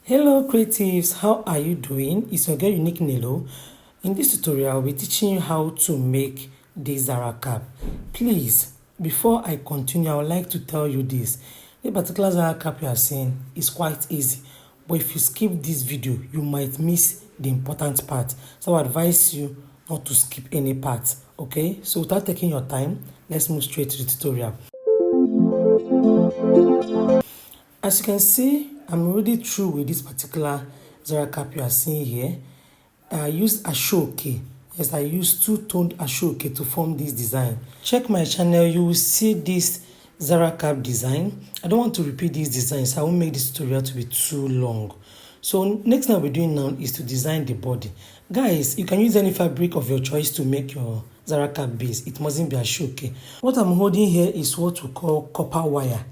Hello creatives, how are you doing? It's your girl Unique Nelo. In this tutorial, I'll be teaching you how to make the Zara Cap. Please, before I continue, I would like to tell you this. The particular Zara Cap you are seeing is quite easy, but if you skip this video, you might miss the important part. So I advise you not to skip any part, okay? So without taking your time, let's move straight to the tutorial. As you can see, I'm already through with this particular Zara Cap you are seeing here. I used Ashoke. Yes, I used two-toned Ashoke to form this design. Check my channel, you will see this Zara Cap design. I don't want to repeat these designs. I won't make this tutorial to be too long. So next thing I'll be doing now is to design the body. Guys, you can use any fabric of your choice to make your Zara Cap base. It mustn't be Ashoke. What I'm holding here is what we call copper wire.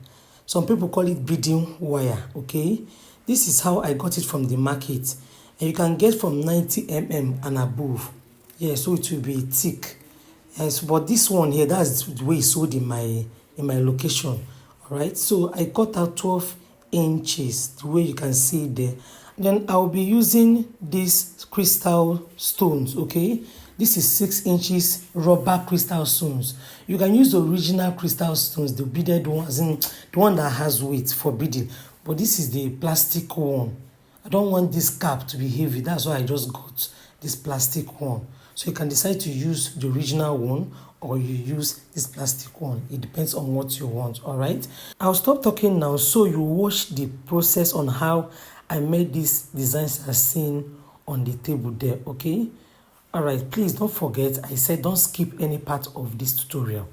Some people call it beaded wire, okay? This is how I got it from the market. And you can get from 90 mm and above. Yeah, so it will be thick. Yes, but this one here, that's the way it's sold in my location. Alright, so I cut out 12 inches, the way you can see there. Then I'll be using these crystal stones, okay? This is 6 inches rubber crystal stones. You can use the original crystal stones, the beaded ones, and the one that has weight for beading. But this is the plastic one. I don't want this cap to be heavy. That's why I just got this plastic one. So you can decide to use the original one or you use this plastic one. It depends on what you want, all right? I'll stop talking now so you watch the process on how I made these designs as seen on the table there, okay? Alright, please don't forget, I said don't skip any part of this tutorial.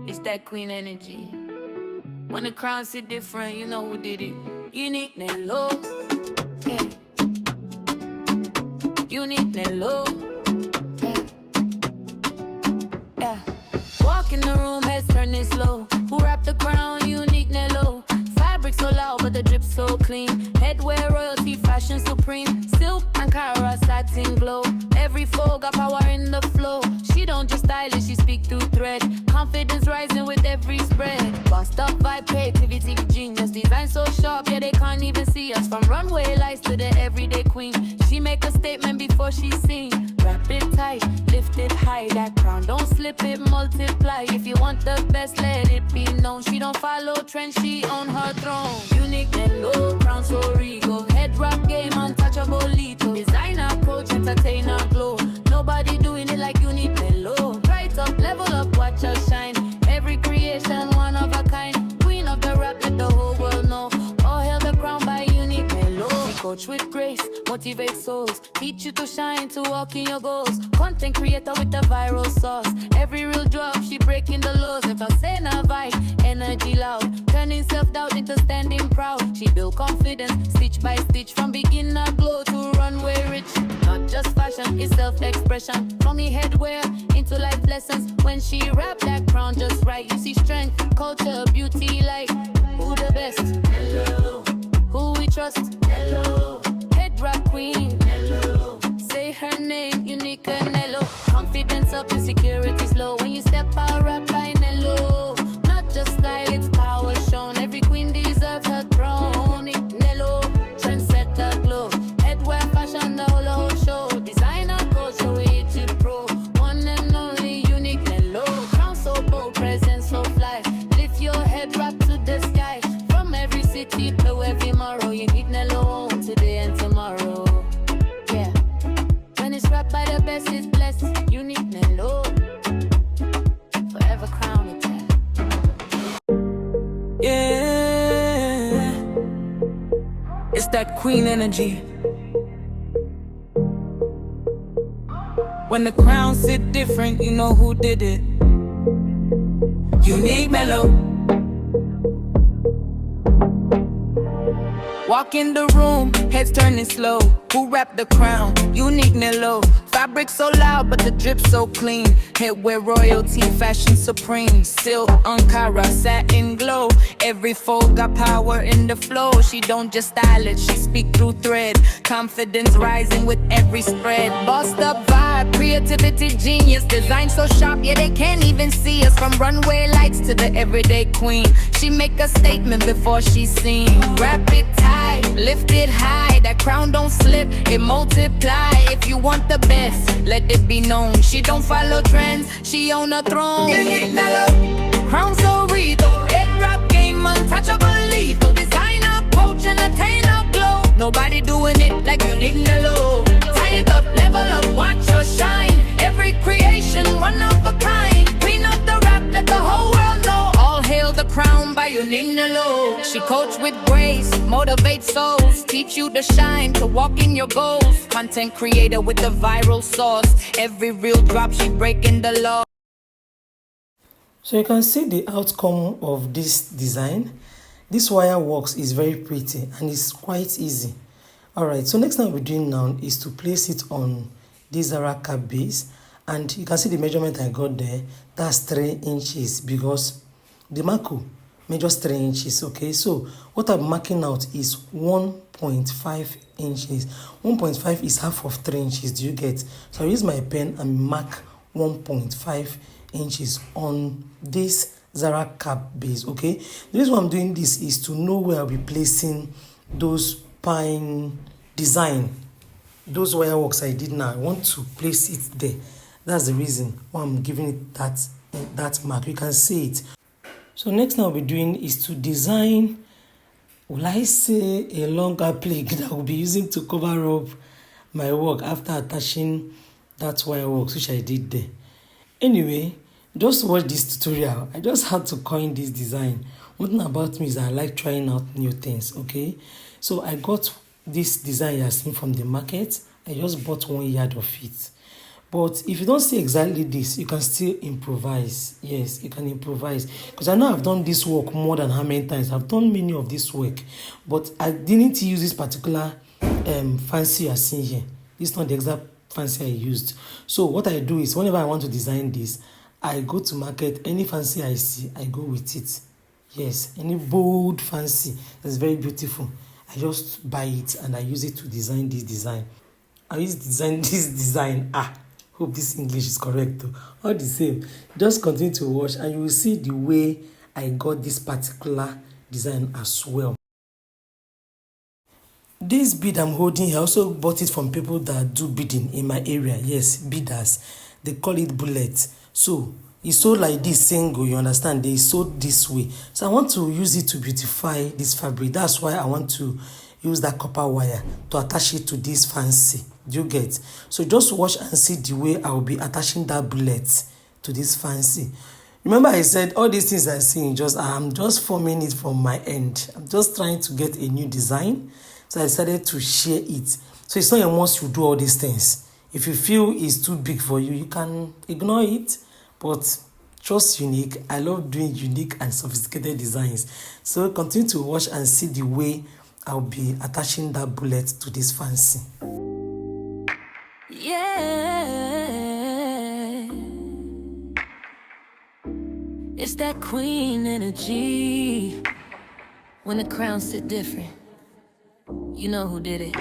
It's that queen energy. When the crown sit different, you know who did it. Unique Nelo. Yeah. Unique Nelo. Yeah. Yeah. Walk in the room, heads turning slow. Who wrapped the crown? Unique Nelo. Fabric so loud, but the drip so clean. Headwear royalty, fashion supreme. Silk and Cara satin glow. Every foe got power in the flow. She don't just style it, she speak through thread. Confidence rising with every spread. Bossed up vibe, creativity, genius. Design so sharp, yeah they can't even see us. From runway lights to the everyday queen. She make a statement before she sing. Wrap it tight, lift it high. That crown don't slip it, multiply. If you want the best, let it be known. She don't follow trends, she on her throne. Unique and low, crown so regal. Head wrap game, untouchable lethal. Designer approach, entertainer glow. Nobody doing it like Unique and low. Right up, level up, watch us shine. Every creation, one of a kind. Queen of the rap, let the whole world know. All hail the crown by Unique and low. Coach with grace, motivate souls. Teach you to shine, to walk in your goals. Content creator with the viral sauce. Every real drop, she breaking the laws. If I say na vibe, energy loud. Turning self-doubt into standing proud. She built confidence, stitch by stitch. From beginner glow to runway rich. Not just fashion, it's self-expression. From the headwear into life lessons. When she rap that crown just right. You see strength, culture, beauty like. Who the best? Hello. Who we trust? Hello. Head wrap queen. Hello. Say her name, Unique and Nelo. Confidence up, insecurities low. When you step out, rap like Nelo. Not just style, it's power shown. Every queen deserves her throne. Nelo, trendsetter glow. Headwear fashion, the whole show. Designer culture, way to pro. One and only Unique Nelo. Crown so bold, presence so fly. Lift your head wrap to the sky. From every city to every morrow. Unique Nelo, today and tomorrow. Yeah. When it's wrapped by the best, it's blessed. Unique Nelo. Forever crown it. Yeah, it's that queen energy. When the crown sit different, you know who did it. Unique Nelo. Walk in the room, heads turning slow. Who wrapped the crown? Unique Nelo. Fabric so loud, but the drip so clean. Headwear royalty, fashion supreme. Silk, Ankara, satin glow. Every fold got power in the flow. She don't just style it, she speak through thread. Confidence rising with every spread. Bossed up vibe, creativity genius. Design so sharp, yeah they can't even see us. From runway lights to the everyday queen. She make a statement before she's seen. Wrap it tight, lift it high. That crown don't slip, it multiply. If you want the best, let it be known. She don't follow trends, she on a throne. Nelo, crown so regal. Head wrap game, untouchable lethal. Designer, poach and attainer glow. Nobody doing it like you need Nelo. Tie it up, level up, watch her shine. Every creation, one of a kind. Clean up the rap, let the whole world know. All hail the crown by unique Nelo. She coach with grace, motivate souls. Teach you to shine, to walk in your goals. Content creator with the viral sauce. Every real drop, she breaking the law. So you can see the outcome of this design. This wire works is very pretty and it's quite easy. Alright, so next thing we're doing now is to place it on this Zara Cap base, and you can see the measurement I got there. That's 3 inches because the marco measures 3 inches. Okay, so what I'm marking out is 1.5 inches. 1.5 is half of 3 inches. Do you get? So I use my pen and mark 1.5 inches on this Zara Cap base. Okay, the reason why I'm doing this is to know where I'll be placing those pine design, those wire works I did now. I want to place it there. That's the reason why I'm giving it that mark. You can see it. So next thing I'll be doing is to design, will I say, a longer plaque that I'll be using to cover up my work after attaching that wire works which I did there. Anyway, just watch this tutorial. I just had to coin this design. One thing about me is I like trying out new things. Okay, so I got this design you are seeing from the market. I just bought 1 yard of it. But if you don't see exactly this, you can still improvise. Yes, you can improvise. Because I know I've done this work more than how many times. I've done many of this work. But I didn't use this particular fancy you are seeing here. This is not the exact fancy I used. So what I do is whenever I want to design this, I go to market. Any fancy I see, I go with it. Yes, any bold fancy that's very beautiful, I just buy it and I use it to design this design. I use design this design. Hope this English is correct though. All the same, just continue to watch and you will see the way I got this particular design as well. This bead I'm holding here, I also bought it from people that do beading in my area. Yes, beaders. They call it bullet. So it's sold like this single, you understand? They sold this way. So I want to use it to beautify this fabric. That's why I want to use that copper wire to attach it to this fancy. Do you get? So just watch and see the way I will be attaching that bullet to this fancy. Remember I said all these things I'm seeing, I'm just forming it from my end. I'm just trying to get a new design. So I decided to share it. So it's not a must you do all these things. If you feel it's too big for you, you can ignore it. But trust unique. I love doing unique and sophisticated designs. So continue to watch and see the way I'll be attaching that bullet to this fancy. Yeah, it's that queen energy. When the crown sit different, you know who did it.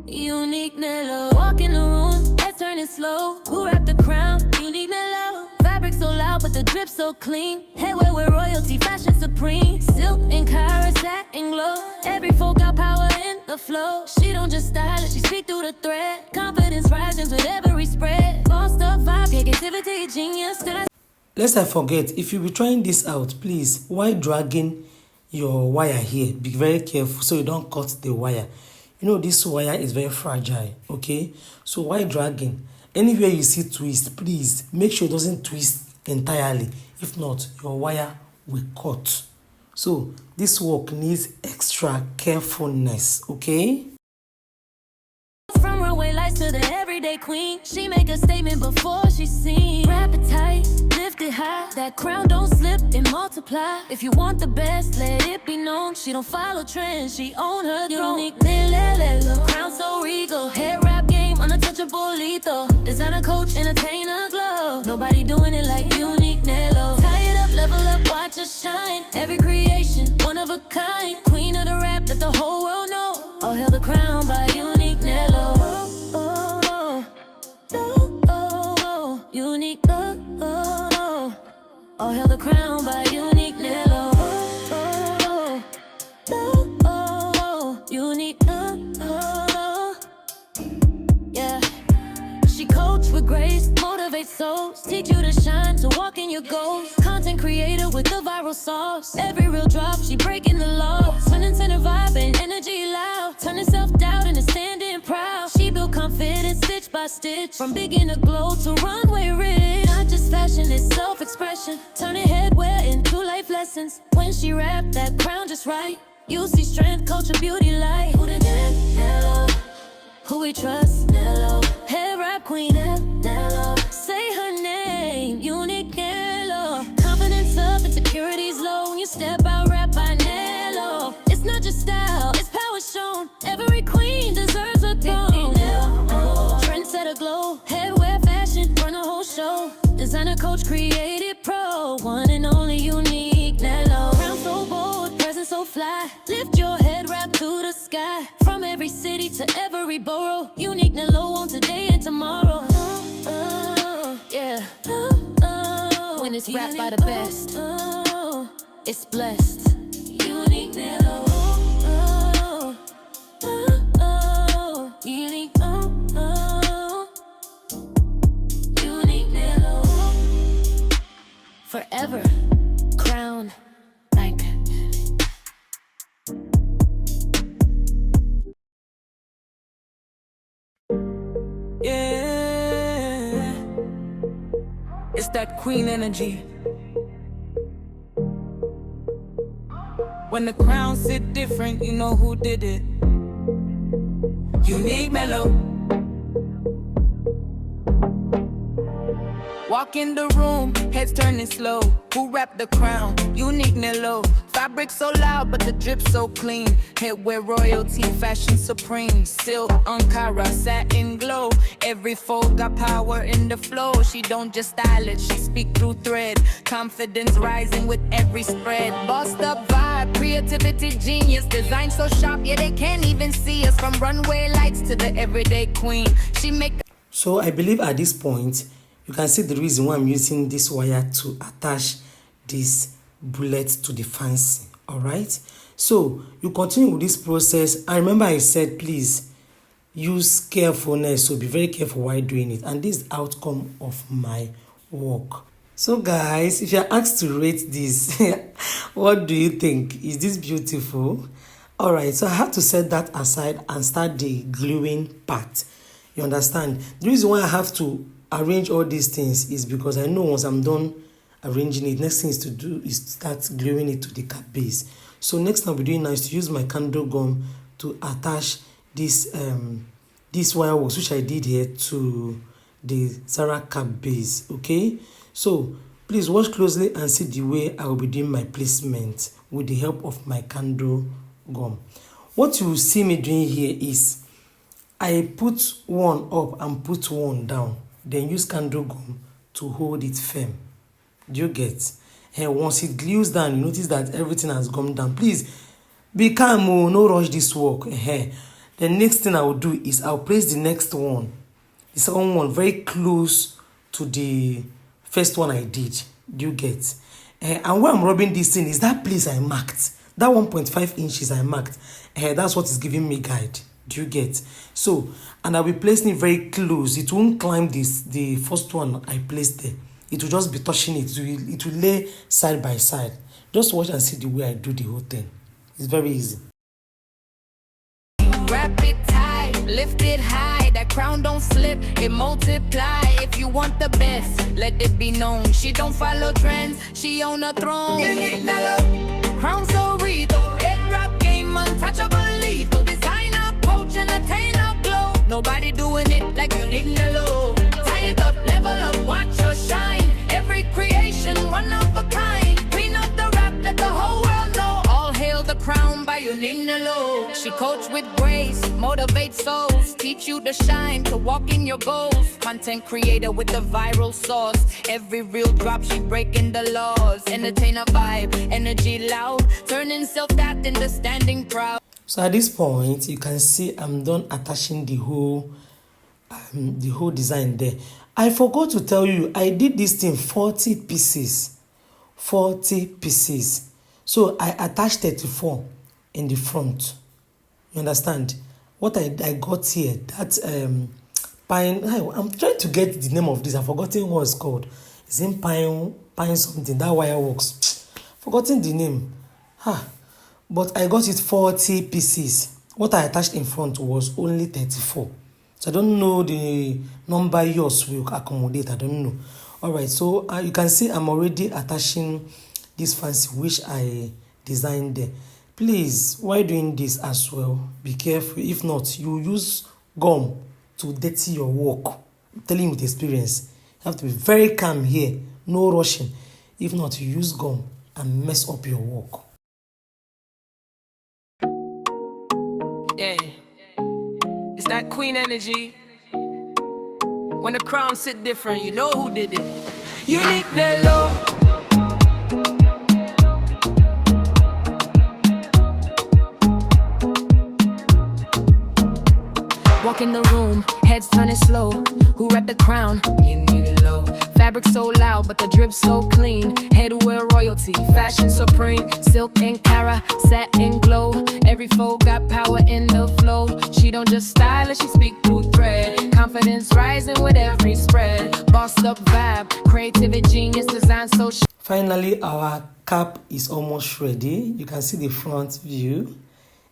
Unique Nelo. Walk in the room, head turning slow. Who wrapped the crown? Unique Nelo. Fabric so loud, but the drip so clean. Headwear with royalty, fashion supreme. Silk and Cara, satin glow. Every folk got power in the flow. She don't just style it, she speak through the thread. Confidence rising with every spread. Bossed up vibe, creativity genius. Lest I forget, if you be trying this out, please, while dragging your wire here, be very careful so you don't cut the wire. You know this wire is very fragile, okay? So while dragging, anywhere you see twist, please make sure it doesn't twist entirely. If not, your wire will cut. So this work needs extra carefulness, okay? From runway lights to the everyday queen, she make a statement before she's seen. Wrap it tight, lift it high. That crown don't slip, it multiply. If you want the best, let it be known. She don't follow trends, she own her throne. Unique Nelo, crown so regal. Hair wrap game, untouchable, lethal. Designer, coach, entertainer, glow. Nobody doing it like unique Nelo. Tie it up, level up, watch us shine. Every creation, one of a kind. Queen of the rap that the whole world know. All hail the crown by unique Nelo. Oh, oh, oh, oh, oh, unique. Oh, oh, oh. All hail the crown by unique Nelo. Oh, oh, oh, oh, unique. Oh, oh, yeah. She coach with grace, motivate souls, teach you to shine, to walk in your goals. Content creator with the viral sauce. Every real drop, she breaking the law. Swinging center vibe and energy loud. Turning self-doubt into standing proud. She built confidence stitch by stitch. From beginner glow to runway rich. Not just fashion, it's self-expression. Turning headwear into life lessons. When she rap, that crown just right. You see strength, culture, beauty, light. Who the damn Nelo? Who we trust? Nelo. Hair rap queen, Nelo. Say her name, unique Nelo. Confidence up, insecurities low. When you step out, rap by Nelo. It's not just style, it's power shown. Every queen deserves a throne. Trendsetter glow, headwear fashion, run a whole show. Designer, coach, creative pro. One and only unique Nelo. Crown so bold, presence so fly. Lift your head, rap to the sky. From every city to every borough. Unique Nelo on today and tomorrow. Yeah. When it's rapped by the best, it's blessed. Unique Nelo. Unique. Unique Nelo. Forever. Crown. Like. Yeah, it's that queen energy. When the crown sit different, you know who did it. Unique Nelo. Walk in the room, heads turning slow. Who wrapped the crown? Unique Nelo. Fabric so loud, but the drip so clean. Headwear royalty, fashion supreme. Silk, Ankara, satin glow. Every fold got power in the flow. She don't just style it, she speak through thread. Confidence rising with every spread. Bossed up vibe, creativity genius. Design so sharp, yeah they can't even see us. From runway lights to the everyday queen. She make. So I believe at this point, you can see the reason why I'm using this wire to attach this bullet to the fancy. All right, so you continue with this process, and remember I said please use carefulness, so be very careful while doing it. And this is the outcome of my work. So guys, if you're asked to rate this, what do you think? Is this beautiful? All right, so I have to set that aside and start the gluing part. You understand? The reason why I have to arrange all these things is because I know once I'm done arranging it, next thing is to do is start gluing it to the cap base. So next thing I'll be doing now is to use my candle gum to attach this this wire works which I did here to the Zara Cap base. Okay, so please watch closely and see the way I will be doing my placement with the help of my candle gum. What you will see me doing here is I put one up and put one down, then use candle gum to hold it firm. Do you get? And once it glues down, you notice that everything has gone down. Please be calm, no rush this work. The next thing I will do is I'll place the next one, the second one, very close to the first one I did. Do you get? And where I'm rubbing this thing is that place I marked, that 1.5 inches I marked. That's what is giving me guide. Do you get? So, and I'll be placing it very close. It won't climb the first one I placed there. It will just be touching it. It will lay side by side. Just watch and see the way I do the whole thing. It's very easy. Wrap it tight, lift it high. That crown don't slip, it multiply. If you want the best, let it be known. She don't follow trends, she on a throne. Crown so regal, head wrap game untouchable, lethal. Designer, coach, entertainer, glow. Nobody doing it like unique Nelo. Tie it up, level up, watch her shine. Every creation, one of a kind. Queen of the rap, let the whole world know. All hail the crown by you. unique Nelo. She coach with grace, motivate souls, teach you to shine, to walk in your goals. Content creator with the viral sauce. Every real drop, she breaking the laws. Entertainer vibe, energy loud, turning self-doubt into standing proud. So at this point, you can see I'm done attaching the whole design there. I forgot to tell you, I did this thing 40 pieces. 40 pieces. So I attached 34 in the front. You understand? What I got here, that pine. I'm trying to get the name of this. I've forgotten what it's called. It's in pine something. That wire works. Forgotten the name. But I got it 40 pieces. What I attached in front was only 34. So I don't know the number yours will accommodate. I don't know. Alright, so you can see I'm already attaching this fancy which I designed there. Please, while doing this as well, be careful. If not, you use gum to dirty your work. I'm telling you with experience. You have to be very calm here. No rushing. If not, you use gum and mess up your work. Yeah, it's that queen energy. When the crown sit different, you know who did it. Unique Nelo. Walk in the room, heads turning slow. Who wrapped the crown? You need it low. Fabric so loud, but the drip so clean. Headwear royalty, fashion supreme. Silk and Cara, satin glow. Every fold got power in the flow. She don't just style it, she speak through thread. Confidence rising with every spread. Bossed up vibe, creativity, genius, design so. Finally, our cap is almost ready. You can see the front view.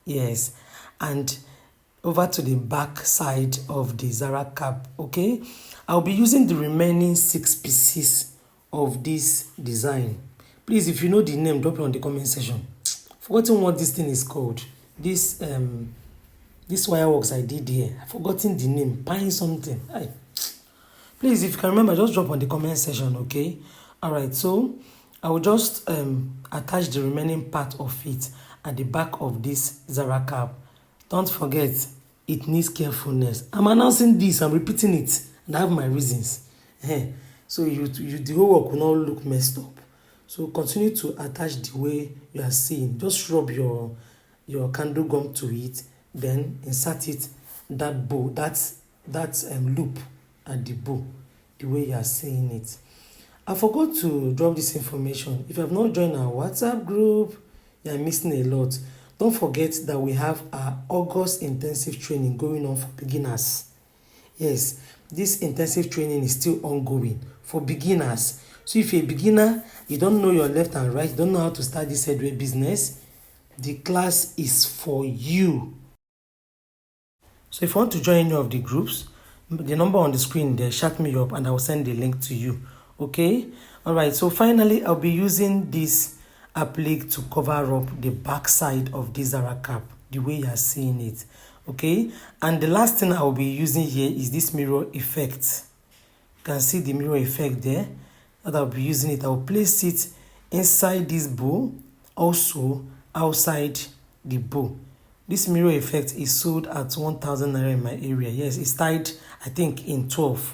Yes, and over to the back side of the Zara cap. Okay, I'll be using the remaining 6 pieces of this design. Please, if you know the name, drop it on the comment section. Forgotten what this thing is called. This wire works I did here. I've forgotten the name. Pine something. Please, if you can remember, just drop on the comment section. Okay. All right. So I will just attach the remaining part of it at the back of this Zara cap. Don't forget, it needs carefulness. I'm announcing this, I'm repeating it, and I have my reasons. So the whole work will not look messed up. So continue to attach the way you are seeing. Just rub your candle gum to it, then insert it, that bow, that loop at the bow, the way you are seeing it. I forgot to drop this information. If you have not joined our WhatsApp group, you are missing a lot. Don't forget that we have our August intensive training going on for beginners. Yes, this intensive training is still ongoing for beginners. So if you're a beginner, you don't know your left and right, you don't know how to start this headwear business, the class is for you. So if you want to join any of the groups, the number on the screen there, chat me up and I will send the link to you. Okay? Alright, so finally I'll be using this applique to cover up the back side of this Zara cap, the way you are seeing it. Okay, and the last thing I will be using here is this mirror effect. You can see the mirror effect there. That I'll be using it. I will place it inside this bow, also outside the bow. This mirror effect is sold at 1,000 naira in my area. Yes, it's tied, I think, in 12.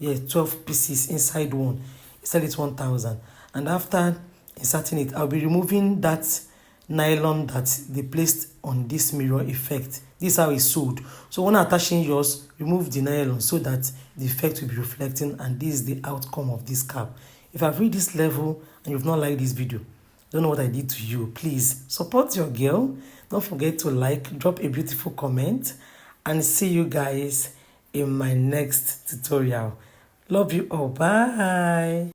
Yes, 12 pieces inside one. It's at 1,000. And after inserting it, I'll be removing that nylon that they placed on this mirror effect. This is how it's sold. So when attaching yours, remove the nylon so that the effect will be reflecting, and this is the outcome of this cap. If I've reached this level and you've not liked this video, don't know what I did to you, please support your girl. Don't forget to like, drop a beautiful comment, and see you guys in my next tutorial. Love you all. Bye.